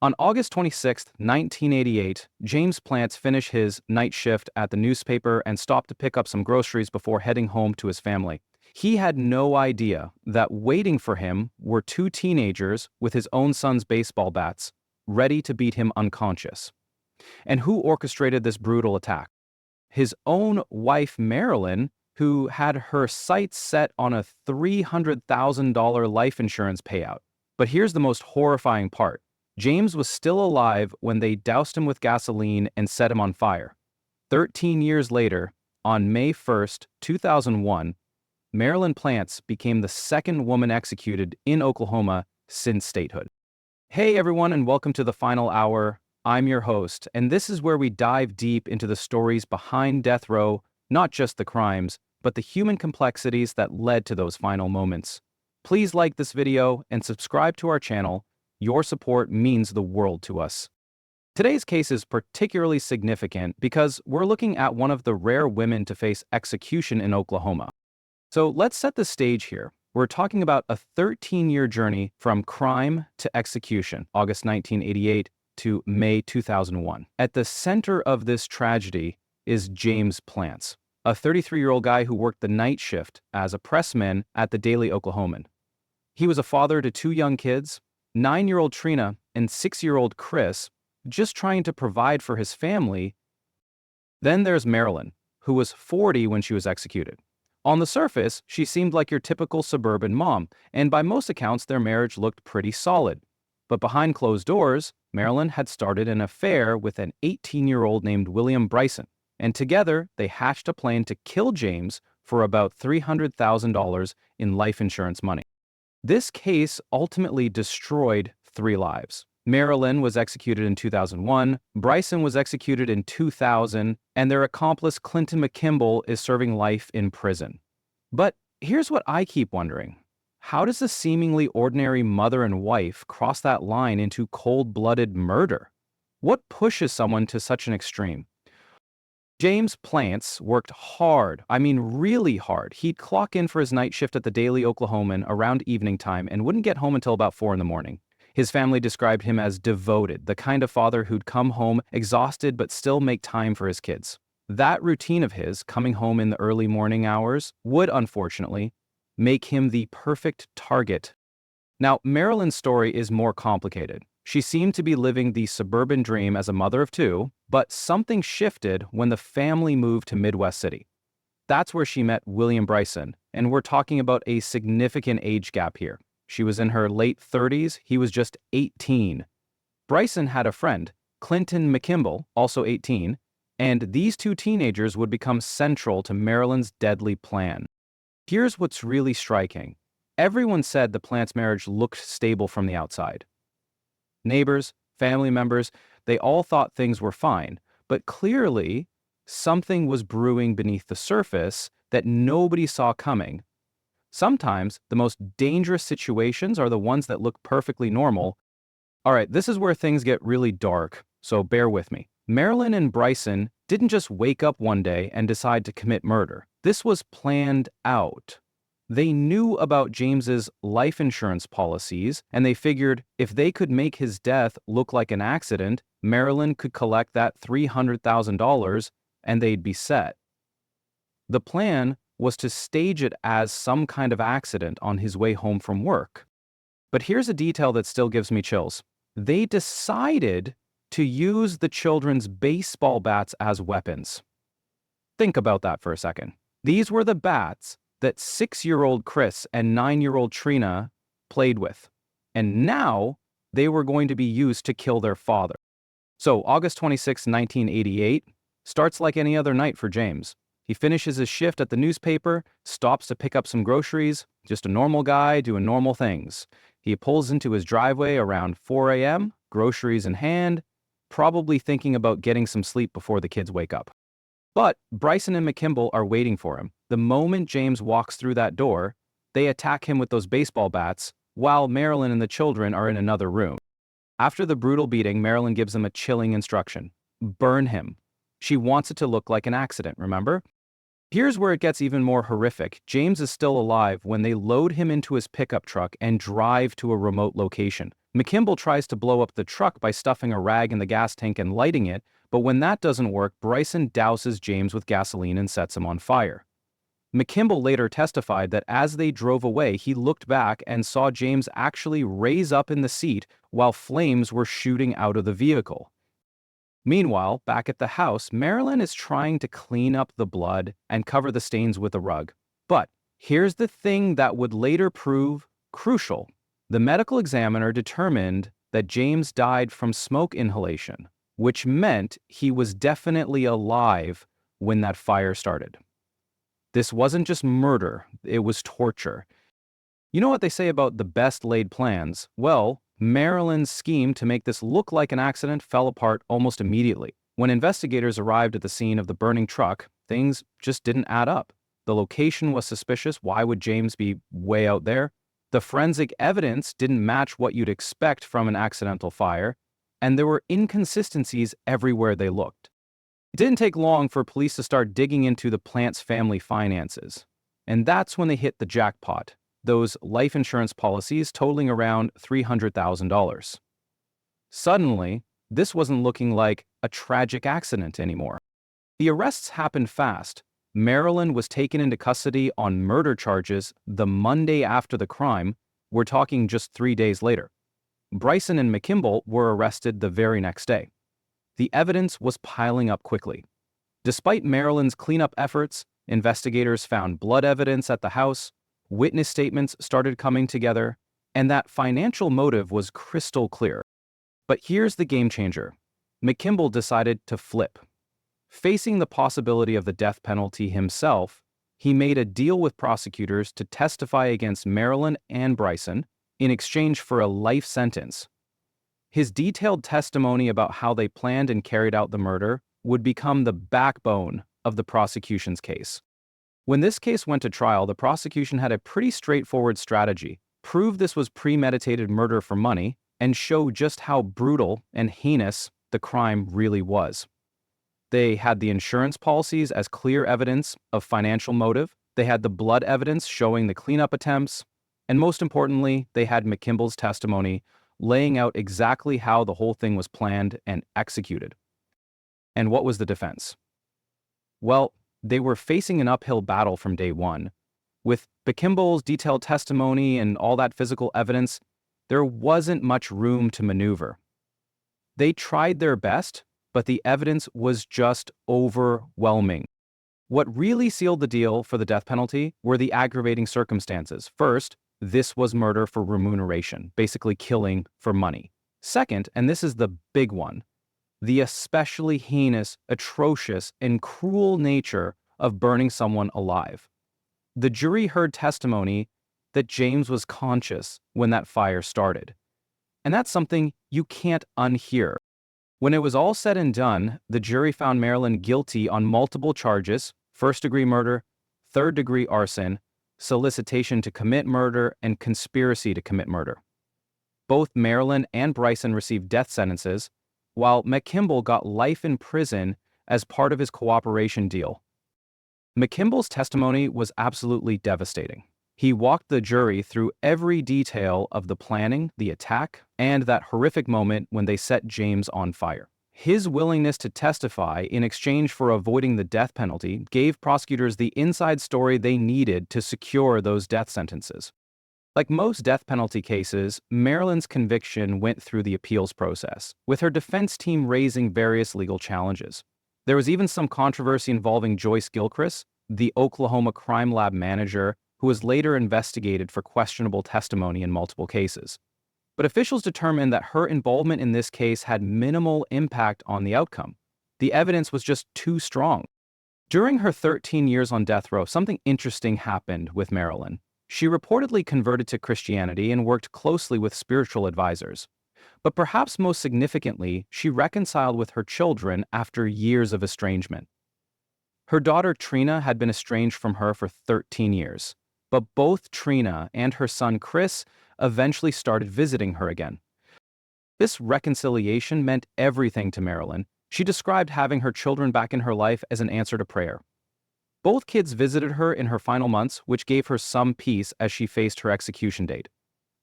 On August 26, 1988, James Plantz finished his night shift at the newspaper and stopped to pick up some groceries before heading home to his family. He had no idea that waiting for him were two teenagers with his own son's baseball bats, ready to beat him unconscious. And who orchestrated this brutal attack? His own wife, Marilyn, who had her sights set on a $300,000 life insurance payout. But here's the most horrifying part. James was still alive when they doused him with gasoline and set him on fire. 13 years later, on May 1st, 2001, Marilyn Plantz became the second woman executed in Oklahoma since statehood. Hey everyone, and welcome to the final hour. I'm your host, and this is where we dive deep into the stories behind death row, not just the crimes, but the human complexities that led to those final moments. Please like this video and subscribe to our channel. Your support means the world to us. Today's case is particularly significant because we're looking at one of the rare women to face execution in Oklahoma. So let's set the stage here. We're talking about a 13-year journey from crime to execution, August 1988 to May 2001. At the center of this tragedy is James Plantz, a 33-year-old guy who worked the night shift as a pressman at the Daily Oklahoman. He was a father to two young kids, 9-year-old Trina and 6-year-old Chris, just trying to provide for his family. Then there's Marilyn, who was 40 when she was executed. On the surface, she seemed like your typical suburban mom, and by most accounts, their marriage looked pretty solid. But behind closed doors, Marilyn had started an affair with an 18-year-old named William Bryson, and together they hatched a plan to kill James for about $300,000 in life insurance money. This case ultimately destroyed 3 lives. Marilyn was executed in 2001, Bryson was executed in 2000, and their accomplice Clinton McKimball is serving life in prison. But here's what I keep wondering. How does a seemingly ordinary mother and wife cross that line into cold-blooded murder? What pushes someone to such an extreme? James Plantz worked hard, really hard. He'd clock in for his night shift at the Daily Oklahoman around evening time and wouldn't get home until about 4 in the morning. His family described him as devoted, the kind of father who'd come home exhausted but still make time for his kids. That routine of his, coming home in the early morning hours, would unfortunately make him the perfect target. Now, Marilyn's story is more complicated. She seemed to be living the suburban dream as a mother of 2, but something shifted when the family moved to Midwest City. That's where she met William Bryson, and we're talking about a significant age gap here. She was in her late 30s, he was just 18. Bryson had a friend, Clinton McKimball, also 18, and these two teenagers would become central to Marilyn's deadly plan. Here's what's really striking. Everyone said the Plantz marriage looked stable from the outside. Neighbors, family members, they all thought things were fine, but clearly something was brewing beneath the surface that nobody saw coming. Sometimes the most dangerous situations are the ones that look perfectly normal. All right, this is where things get really dark, so bear with me. Marilyn and Bryson didn't just wake up one day and decide to commit murder. This was planned out. They knew about James's life insurance policies, and they figured if they could make his death look like an accident, Marilyn could collect that $300,000 and they'd be set. The plan was to stage it as some kind of accident on his way home from work. But here's a detail that still gives me chills. They decided to use the children's baseball bats as weapons. Think about that for a second. These were the bats that 6-year-old Chris and 9-year-old Trina played with. And now they were going to be used to kill their father. So August 26, 1988 starts like any other night for James. He finishes his shift at the newspaper, stops to pick up some groceries, just a normal guy doing normal things. He pulls into his driveway around 4 a.m., groceries in hand, probably thinking about getting some sleep before the kids wake up. But Bryson and McKimball are waiting for him. The moment James walks through that door, they attack him with those baseball bats, while Marilyn and the children are in another room. After the brutal beating, Marilyn gives them a chilling instruction. Burn him. She wants it to look like an accident, remember? Here's where it gets even more horrific. James is still alive when they load him into his pickup truck and drive to a remote location. McKimble tries to blow up the truck by stuffing a rag in the gas tank and lighting it, but when that doesn't work, Bryson douses James with gasoline and sets him on fire. McKimble later testified that as they drove away, he looked back and saw James actually raise up in the seat while flames were shooting out of the vehicle. Meanwhile, back at the house, Marilyn is trying to clean up the blood and cover the stains with a rug. But here's the thing that would later prove crucial. The medical examiner determined that James died from smoke inhalation, which meant he was definitely alive when that fire started. This wasn't just murder, it was torture. You know what they say about the best laid plans? Well, Marilyn's scheme to make this look like an accident fell apart almost immediately. When investigators arrived at the scene of the burning truck, things just didn't add up. The location was suspicious. Why would James be way out there? The forensic evidence didn't match what you'd expect from an accidental fire, and there were inconsistencies everywhere they looked. It didn't take long for police to start digging into the Plantz family finances, and that's when they hit the jackpot, those life insurance policies totaling around $300,000. Suddenly, this wasn't looking like a tragic accident anymore. The arrests happened fast. Marilyn was taken into custody on murder charges the Monday after the crime. We're talking just 3 days later. Bryson and McKimble were arrested the very next day. The evidence was piling up quickly. Despite Marilyn's cleanup efforts, investigators found blood evidence at the house, witness statements started coming together, and that financial motive was crystal clear. But here's the game changer. McKimble decided to flip. Facing the possibility of the death penalty himself, he made a deal with prosecutors to testify against Marilyn and Bryson in exchange for a life sentence. His detailed testimony about how they planned and carried out the murder would become the backbone of the prosecution's case. When this case went to trial, the prosecution had a pretty straightforward strategy: prove this was premeditated murder for money and show just how brutal and heinous the crime really was. They had the insurance policies as clear evidence of financial motive, they had the blood evidence showing the cleanup attempts, and most importantly, they had McKimble's testimony laying out exactly how the whole thing was planned and executed. And what was the defense? Well, they were facing an uphill battle from day one. With McKimble's detailed testimony and all that physical evidence, there wasn't much room to maneuver. They tried their best, but the evidence was just overwhelming. What really sealed the deal for the death penalty were the aggravating circumstances. First, this was murder for remuneration, basically killing for money. Second, and this is the big one, the especially heinous, atrocious, and cruel nature of burning someone alive. The jury heard testimony that James was conscious when that fire started. And that's something you can't unhear. When it was all said and done, the jury found Marilyn guilty on multiple charges: first-degree murder, third-degree arson, solicitation to commit murder, and conspiracy to commit murder. Both Marilyn and Bryson received death sentences, while McKimble got life in prison as part of his cooperation deal. McKimble's testimony was absolutely devastating. He walked the jury through every detail of the planning, the attack, and that horrific moment when they set James on fire. His willingness to testify in exchange for avoiding the death penalty gave prosecutors the inside story they needed to secure those death sentences. Like most death penalty cases, Marilyn's conviction went through the appeals process, with her defense team raising various legal challenges. There was even some controversy involving Joyce Gilchrist, the Oklahoma crime lab manager, who was later investigated for questionable testimony in multiple cases. But officials determined that her involvement in this case had minimal impact on the outcome. The evidence was just too strong. During her 13 years on death row, something interesting happened with Marilyn. She reportedly converted to Christianity and worked closely with spiritual advisors. But perhaps most significantly, she reconciled with her children after years of estrangement. Her daughter Trina had been estranged from her for 13 years. But both Trina and her son Chris eventually started visiting her again. This reconciliation meant everything to Marilyn. She described having her children back in her life as an answer to prayer. Both kids visited her in her final months, which gave her some peace as she faced her execution date.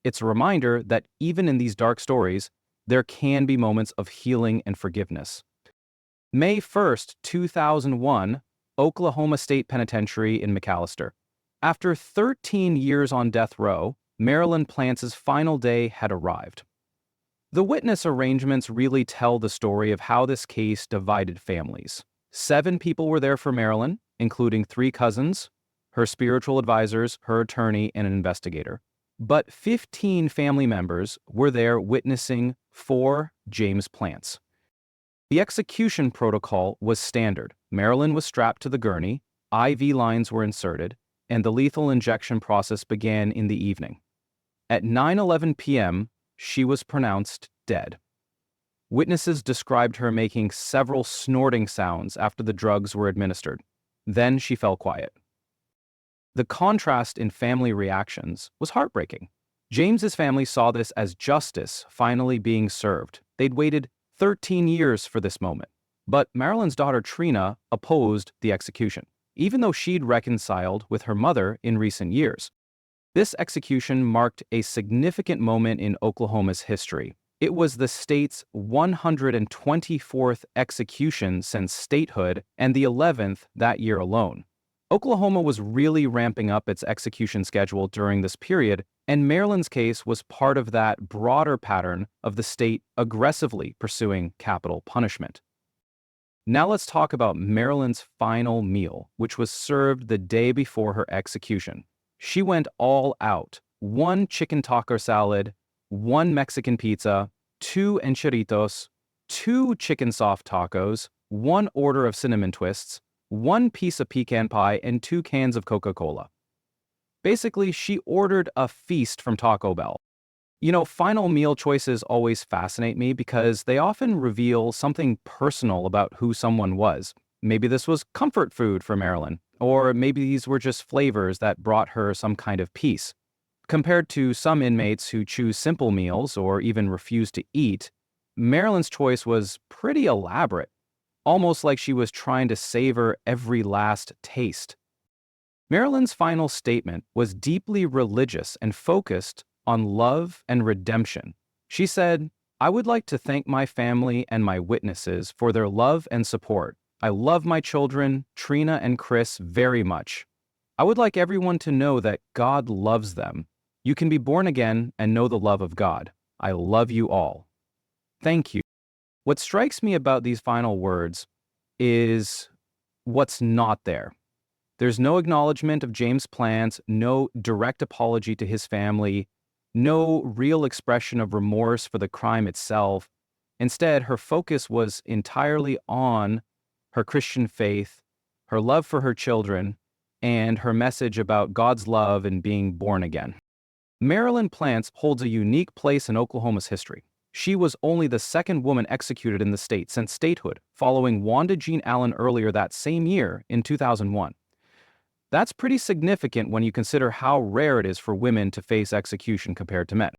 It's a reminder that even in these dark stories, there can be moments of healing and forgiveness. May 1st, 2001, Oklahoma State Penitentiary in McAlester. After 13 years on death row, Marilyn Plantz's final day had arrived. The witness arrangements really tell the story of how this case divided families. 7 people were there for Marilyn, including 3 cousins, her spiritual advisors, her attorney, and an investigator. But 15 family members were there witnessing for James Plantz. The execution protocol was standard. Marilyn was strapped to the gurney, IV lines were inserted, and the lethal injection process began in the evening. At 9:11 p.m., she was pronounced dead. Witnesses described her making several snorting sounds after the drugs were administered. Then she fell quiet. The contrast in family reactions was heartbreaking. James's family saw this as justice finally being served. They'd waited 13 years for this moment. But Marilyn's daughter Trina opposed the execution, even though she'd reconciled with her mother in recent years. This execution marked a significant moment in Oklahoma's history. It was the state's 124th execution since statehood and the 11th that year alone. Oklahoma was really ramping up its execution schedule during this period, and Marilyn's case was part of that broader pattern of the state aggressively pursuing capital punishment. Now let's talk about Marilyn's final meal, which was served the day before her execution. She went all out. 1 chicken taco salad, 1 Mexican pizza, 2 enchiladas, 2 chicken soft tacos, 1 order of cinnamon twists, 1 piece of pecan pie, and 2 cans of Coca-Cola. Basically, she ordered a feast from Taco Bell. You know, final meal choices always fascinate me because they often reveal something personal about who someone was. Maybe this was comfort food for Marilyn, or maybe these were just flavors that brought her some kind of peace. Compared to some inmates who choose simple meals or even refuse to eat, Marilyn's choice was pretty elaborate, almost like she was trying to savor every last taste. Marilyn's final statement was deeply religious and focused on love and redemption. She said, "I would like to thank my family and my witnesses for their love and support. I love my children, Trina and Chris, very much. I would like everyone to know that God loves them. You can be born again and know the love of God. I love you all. Thank you." What strikes me about these final words is what's not there. There's no acknowledgement of James Plantz, no direct apology to his family, no real expression of remorse for the crime itself. Instead, her focus was entirely on her Christian faith, her love for her children, and her message about God's love and being born again. Marilyn Plantz holds a unique place in Oklahoma's history. She was only the 2nd woman executed in the state since statehood, following Wanda Jean Allen earlier that same year in 2001. That's pretty significant when you consider how rare it is for women to face execution compared to men.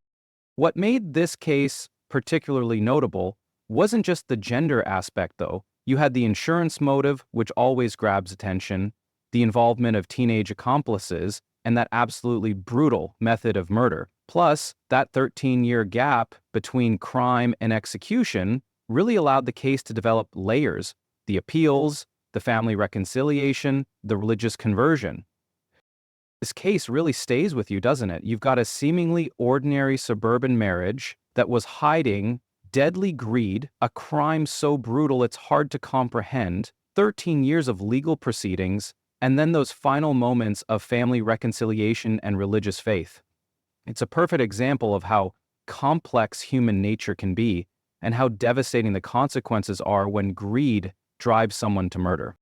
What made this case particularly notable wasn't just the gender aspect, though. You had the insurance motive, which always grabs attention, the involvement of teenage accomplices, and that absolutely brutal method of murder. Plus, that 13-year gap between crime and execution really allowed the case to develop layers: the appeals, the family reconciliation, the religious conversion. This case really stays with you, doesn't it? You've got a seemingly ordinary suburban marriage that was hiding deadly greed, a crime so brutal it's hard to comprehend, 13 years of legal proceedings, and then those final moments of family reconciliation and religious faith. It's a perfect example of how complex human nature can be and how devastating the consequences are when greed drives someone to murder.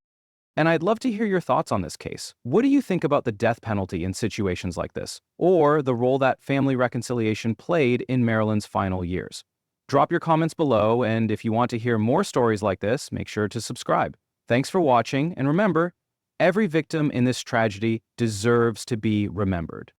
And I'd love to hear your thoughts on this case. What do you think about the death penalty in situations like this, or the role that family reconciliation played in Marilyn's final years? Drop your comments below, and if you want to hear more stories like this, make sure to subscribe. Thanks for watching, and remember, every victim in this tragedy deserves to be remembered.